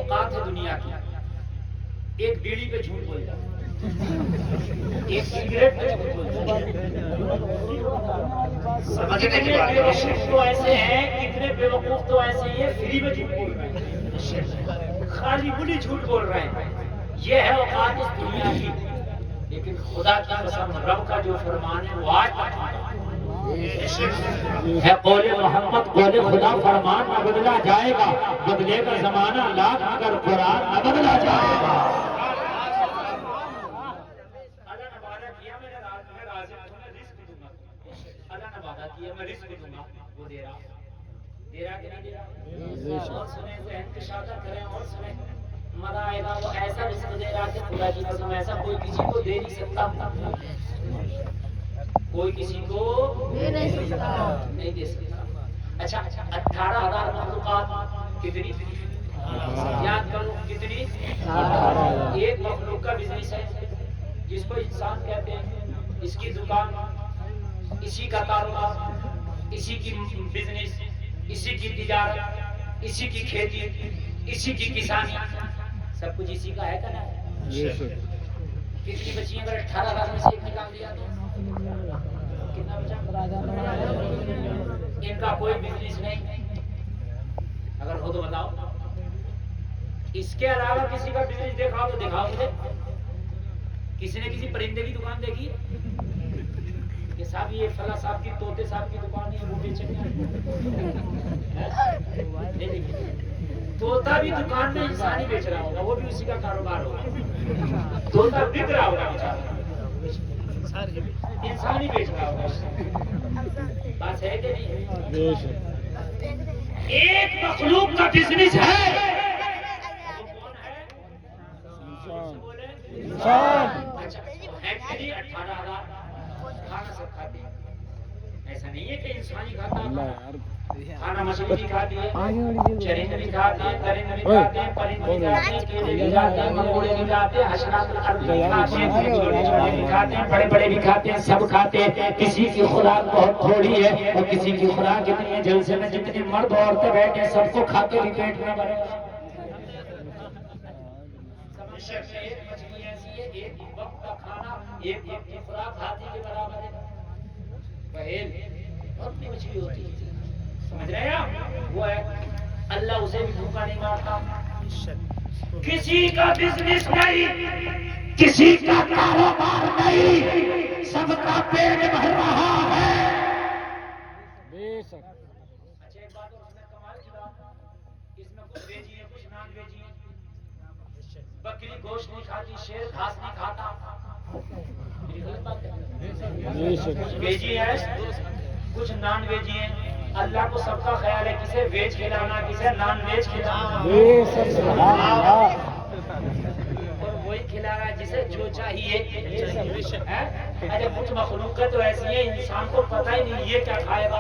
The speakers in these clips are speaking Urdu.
اوقات ہے دنیا کی، ایک بیڑی پہ جھوٹ بول جاؤ، ایک سگریٹ پہ جھوٹ بول جاؤ۔ سمجھنے کی بات کتنے بیوقوف تو ایسے ہیں، کتنے بیوقوف تو ایسے ہیں فری میں جھوٹ بول رہے ہیں، خالی بلی جھوٹ بول رہے ہیں۔ یہ ہے اوقات اس دنیا کی، لیکن خدا کی قسم رب کا جو فرمان ہے وہ آج تک ہے۔ قول محمد قول خدا فرمان نہ بدلا جائے گا، بدلے گا زمانہ لاکھ مگر قرآن نہ بدلا جائے گا۔ اللہ نے وعدہ کیا میں رازق ہوں، میں رزق دوں گا۔ اللہ نے وعدہ کیا میں رزق دوں گا، وہ دے رہا کہ نہیں دے رہا؟ اور سنیں ذہن کشادہ کریں اور سنیں، مزہ آئے گا۔ وہ ایسا رزق دے رہا کہ خدا کی قسم ایسا کوئی کسی کو دے نہیں سکتا، کوئی کسی کو نہیں دے سکتا۔ اچھا 18,000 مخلوقات کتنی؟ یاد کرو کتنی؟ ایک مخلوق کا بزنس ہے جس کو انسان کہتے ہیں، اس کی دکان، اسی کا کاروبار، اسی کی بزنس، اسی کی تجارت، اسی کی کھیتی، اسی کی کسانی، سب کچھ اسی کا ہے کہ نہیں؟ کتنی بچی اگر 18,000 میں سے ایک نکال دیا تو کتنا بچا؟ ان کا کوئی بزنس نہیں، اگر ہو تو بتاؤ۔ اس کے علاوہ کسی کا بزنس دیکھاؤ تو دکھاؤ مجھے۔ کسی نے کسی پرندے کی دکان دیکھی کہ صاحب یہ فلاں صاحب کی طوطے صاحب کی دکان ہے وہ بیچے گا؟ طوطا بھی دکان میں انسان ہی بیچ رہا ہوگا، وہ بھی اسی کا کاروبار ہوگا۔ طوطا بک رہا ہوگا بیچارہ، انسان ہی بیچ رہا ہوگا۔ بات ہے کہ نہیں؟ ایک مخلوق کا بزنس ہے، وہ کون ہے؟ انسان۔ اچھا ہے کہ نہیں 18,000 کھانا سب کھاتے ہیں، ایسا نہیں ہے کہ انسان ہی کھاتا ہے کھانا، مچھلی بھی کھاتی ہے، چرند بھی کھاتے ہیں، درند بھی کھاتے ہیں، پرند بھی کھاتے ہیں، کیڑے بھی کھاتے ہیں، منگوڑے بھی کھاتے ہیں، حشرات الارض بھی کھاتے ہیں، چھوٹے چھوٹے بھی کھاتے ہیں، بڑے بڑے بھی کھاتے ہیں، سب کھاتے ہیں۔ کسی کی خوراک بہت تھوڑی ہے اور کسی کی خوراک اتنی ہے، جلسے میں جتنے مرد عورتیں بیٹھے ہیں سب کو کھا کے بھی پیٹ نہ بھرے۔ ایک مچھلی ایسی ہے، ایک وقت کا کھانا ایک وقت کی خوراک ہاتھی کے برابر ہے۔ پہل بہت بڑی مچھلی ہوتی ہے، سمجھ رہے ہیں آپ؟ وہ ہے اللہ اسے بھی بھوکا نہیں مارتا۔ کسی کا بزنس نہیں، کسی کا کاروبار نہیں، سب کا پیٹ بھر رہا ہے۔ اچھا ایک بات اور، اس میں کمال کی بات، اس میں کچھ ویجی ہے کچھ نان ویجی ہے۔ بکری گوشت نہیں کھاتی، شیر گھاس نہیں کھاتا، کچھ ویجی ہے کچھ نان ویجی ہیں۔ اللہ کو سب کا خیال ہے، کسے ویج کھلانا کسے نان ویج کھلانا، اور وہی کھلا رہا ہے جسے جو چاہیے۔ ارے کچھ مخلوقیں تو ایسی ہیں انسان کو پتہ ہی نہیں یہ کیا کھائے گا۔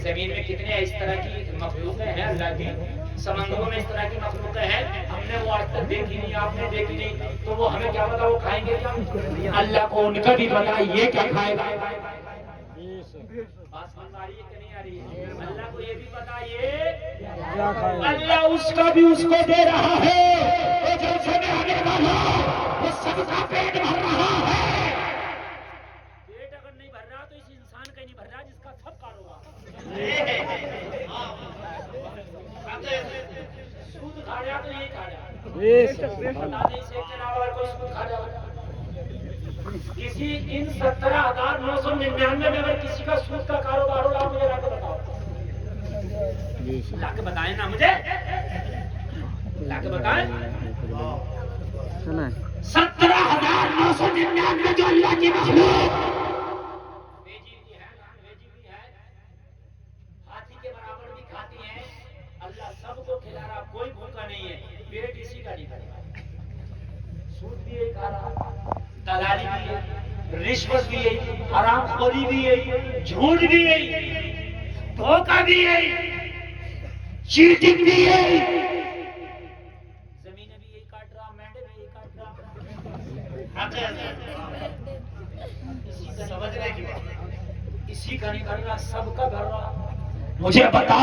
زمین میں کتنے اس طرح کی مخلوقیں ہیں اللہ کی، سمندروں میں اس طرح کی مخلوقیں ہیں، ہم نے وہ آج تک دیکھی نہیں، آپ نے دیکھی نہیں، تو وہ ہمیں کیا پتا وہ کھائیں گے کیا؟ اللہ کو ان کا بھی پتا یہ کیا کھائے گا۔ بات سمجھ آ رہی ہے کہ نہیں آ رہی ہے؟ اللہ کو یہ بھی پتا یہ، اللہ اس کا بھی اس کو دے رہا ہے، اور جیسے میں آنے والا وہ سب کا پیٹ بھر رہا ہے۔ پیٹ اگر نہیں بھر رہا تو اس انسان کا نہیں بھر رہا جس کا سب کاروبار۔ سود کھا رہا تو نہیں کھا رہا، بتا دیں اسے کے علاوہ کوئی سود کھا جائے۔ کسی ان 17,999 میں اگر کسی کا سود کا کاروبار ہو رہا مجھے لا کے بتاؤ، لا کے بتائیں نا مجھے، لا کے بتائیں۔ 17,999 جو اللہ کی مخلوق ویجی بھی ہے نان ویجی بھی ہے، ہاتھی کے برابر بھی کھاتی ہیں، اللہ سب کو کھلا رہا، کوئی بھوکا نہیں ہے، پیٹ اسی کا نہیں بھرے گا۔ سود بھی یہی کھا رہا، دلالی بھی ہے، رشوت بھی ہے، حرام خوری بھی ہے، جھوٹ بھی ہے، دھوکہ بھی ہے، چیٹنگ بھی ہے، زمینیں بھی یہی کاٹ رہا، مینڈے بھی یہی کاٹ رہا۔ سمجھنے کی بات، اسی کا نہیں کر رہا، سب کا کر رہا۔ مجھے بتا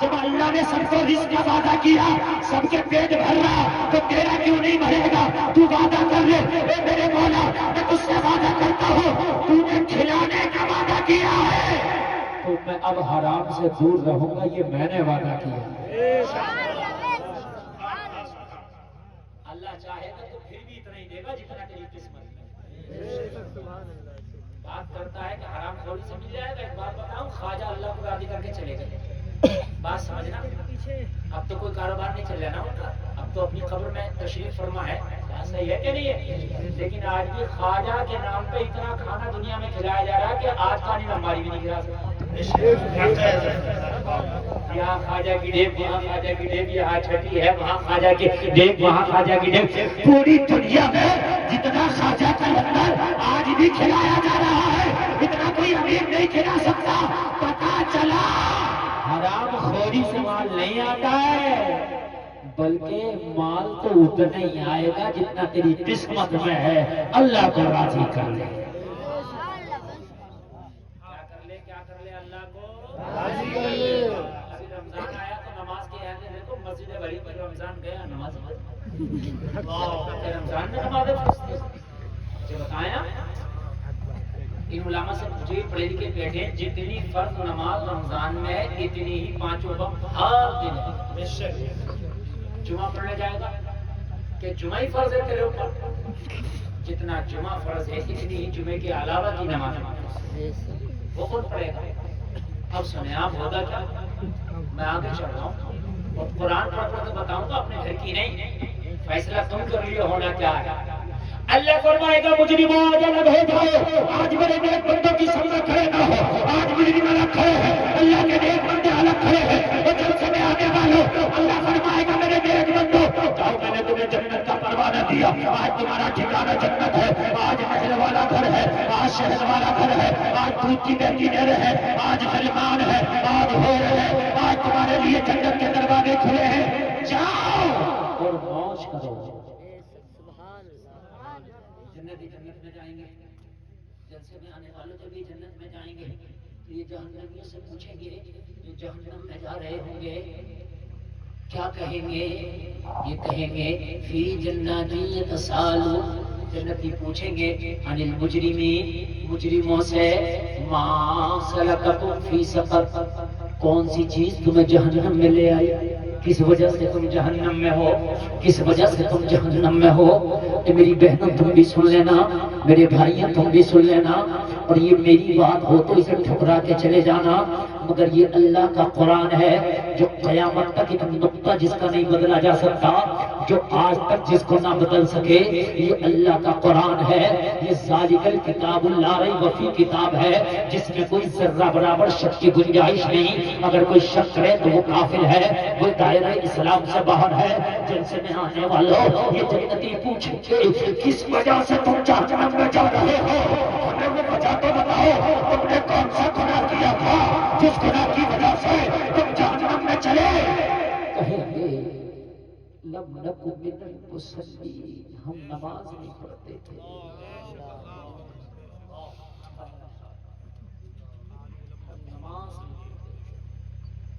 جب اللہ نے سب کو رزق کا وعدہ کیا، سب کے پیٹ بھر رہا، تو تیرا کیوں نہیں بھرے گا؟ تو وعدہ کر لے، اے میرے مولا میں تجھ سے وعدہ کرتا ہوں، تو نے کھلانے کا وعدہ کیا ہے تو میں اب حرام سے دور رہوں گا، یہ میں نے وعدہ کیا۔ اللہ چاہے گا تو پھر بھی اتنا ہی دے گا جتنا تیری قسمت میں۔ بات کرتا ہے کہ حرام خوری سے مل جائے گا۔ ایک بات بتاؤں، خواجہ اللہ کو راضی کر کے چلے گئے، بات سمجھنا۔ اب تو کوئی کاروبار نہیں چل رہا نا ان کا، اب تو اپنی قبر میں تشریف فرما ہے، بات صحیح ہے کہ نہیں ہے؟ لیکن آج بھی خواجہ کے نام پہ اتنا کھانا دنیا میں کھلایا جا رہا ہے کہ آج کا نہیں ہماری بھی نہیں کھلا سکتا۔ یہاں خواجہ کی ڈیگ، وہاں خواجہ کی ڈیگ، یہاں چھٹی ہے، وہاں خواجہ کی ڈیگ، وہاں خواجہ کی ڈیگ۔ پوری دنیا میں جتنا خواجہ کا لنگر آج بھی کھلایا جا رہا ہے، اتنا کوئی امیر نہیں کھلا سکتا۔ پتا چلا حرام خوری سے مال نہیں آتا ہے، بلکہ مال تو اتنا ہی آئے گا جتنا تیری قسمت میں ہے۔ اللہ کو راضی کر لے، کیا کر لے اللہ کو راضی کر لے۔ ابھی رمضان آیا تو نماز کے اہل دیکھو، مسجد بڑی پر رمضان گیا نماز رمضان میں نماز مجھے بتایا، ان علماء سے پوچھے، پڑھے لکھے بیٹھے، جتنی فرض نماز رمضان میں ہے اتنی ہی پانچوں وقت ہر دن ہے۔ جمعہ پڑھنے جائے گا کہ جمعہ ہی فرض ہے تیرے اوپر، جتنا جمعہ فرض ہے اتنی ہی جمعے کے علاوہ کی نماز وہ خود پڑھے گا۔ اب سنیں آپ، ہوگا کیا؟ میں آگے چڑھ رہا ہوں اور قرآن پڑھ کر بتاؤں گا، اپنے گھر کی نہیں، فیصلہ تم کر لیے ہونا کیا ہے۔ اللہ فرمائے گا مجرموں آج الگ ہو جاؤ، آج میرے نیک بندوں کی سمجھ کھڑے نہ ہو، آج مجرم الگ کھڑے ہیں، اللہ کے نیک بندے الگ کھڑے ہیں، وہ جب سے میں آنے والوں اللہ فرمائے گا میرے نیک بندوں جاؤ، میں نے تمہیں جنت کا پروانہ دیا، آج تمہارا ٹھکانہ جنت ہے، آج محل والا گھر ہے، آج شہد والا گھر ہے، آج دودھ کی بہتی نہر ہے، آج سلمان ہے، آج ہور ہے، آج تمہارے لیے جنت کے دروازے کھلے ہیں، جاؤ اور موج کرو۔ جنت میں جائیں گے، جلسے میں آنے والوں جب یہ جنت میں جائیں گے تو یہ جہنمیوں سے پوچھیں گے، جو جہنم میں جا رہے ہوں گے کیا کہیں گے؟ یہ کہیں گے فی جنات یتسالون، جنتی پوچھیں گے عن المجرمین، مجرموں سے، ما سلککم فی سقر، کون سی چیز تمہیں جہنم میں لے آئی، کس وجہ سے تم جہنم میں ہو، کس وجہ سے تم جہنم میں ہو۔ کہ میری بہنوں تم بھی سن لینا، میرے بھائیوں تم بھی سن لینا، اور یہ میری بات ہو تو اسے ٹھکرا کے چلے جانا، مگر یہ اللہ کا قرآن ہے جو قیامت تک ایک نقطہ جس کا نہیں بدلا جا سکتا، جو آج تک جس کو نہ بدل سکے، یہ اللہ کا قرآن ہے، یہ ذالک الکتاب لا ریب فیہ کتاب ہے جس میں کوئی ذرہ برابر شک کی گنجائش نہیں، اگر کوئی شک کرے تو وہ کافر ہے، وہ دائرہ اسلام سے باہر ہے۔ جلسے میں آنے والوں یہ جنتی پوچھیں گے کس وجہ سے تم جہنم میں جا رہے ہو، ہمیں وہ وجہ تو بتاؤ، تم نے کون سا گناہ کیا تھا جس گناہ کی وجہ سے تم جہنم میں چلے؟ کہیں گے لم نکن من المصلین، ہم نماز نہیں پڑھتے تھے۔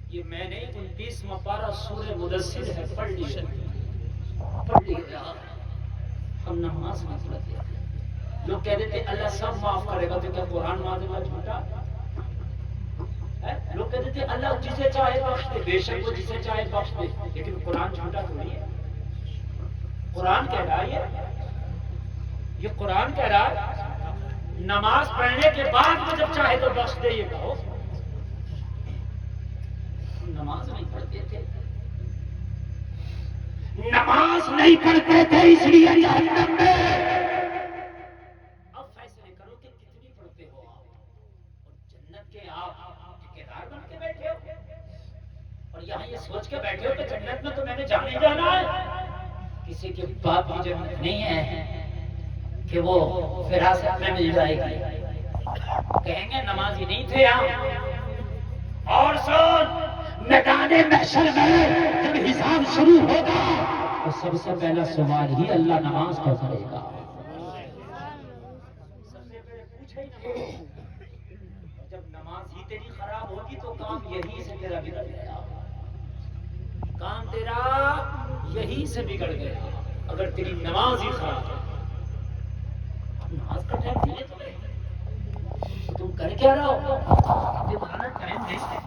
یہ میں نے 29واں پارہ سورہ مدثر ہے پڑھ لیا، ہم نماز نہیں پڑھتے۔ لوگ کہہ دیتے اللہ سب معاف کرے گا، تو کیا قرآن معاذ اللہ جھوٹا؟ لوگ کہہ دیتے اللہ جسے چاہے بخش دے، بے شک وہ جسے چاہے بخش دے، لیکن قرآن جھوٹا تھوڑی ہے۔ قرآن کہہ رہا ہے، یہ قرآن کہہ رہا ہے نماز پڑھنے کے بعد وہ جب چاہے تو بخش دے، یہ کہو نماز نہیں پڑھتے تھے، نماز نہیں پڑھتے تھے اس لیے جہنم میں۔ اب فیصلے کرو کہ کتنی پڑھتے ہو آپ، اور جنت کے آپ ٹھیکیدار بن کے بیٹھے ہو، اور یہاں یہ سوچ کے بیٹھے ہو کہ جنت میں تو میں نے جانے جانا ہے۔ کسی کے باپ کی جنت نہیں ہے کہ وہ فراست میں مل جائے گی، کہیں گے نمازی نہیں تھے یہاں۔ اور سن، میدان محشر میں جب حساب شروع ہوگا تو سب سے پہلا سوال ہی اللہ نماز کو کرے گا۔ سب سے پہلے پوچھے ہی نماز، جب نماز ہی تیری خراب ہوگی تو کام یہی سے تیرا بگڑ گیا۔ تیرا یہی سے بگڑ گیا اگر تیری نماز ہی خراب ہے. نماز کا ٹائم نہیں ہے تمہیں, تم کر کیا رہا ہو؟ تمہارا ٹائم نہیں ہے.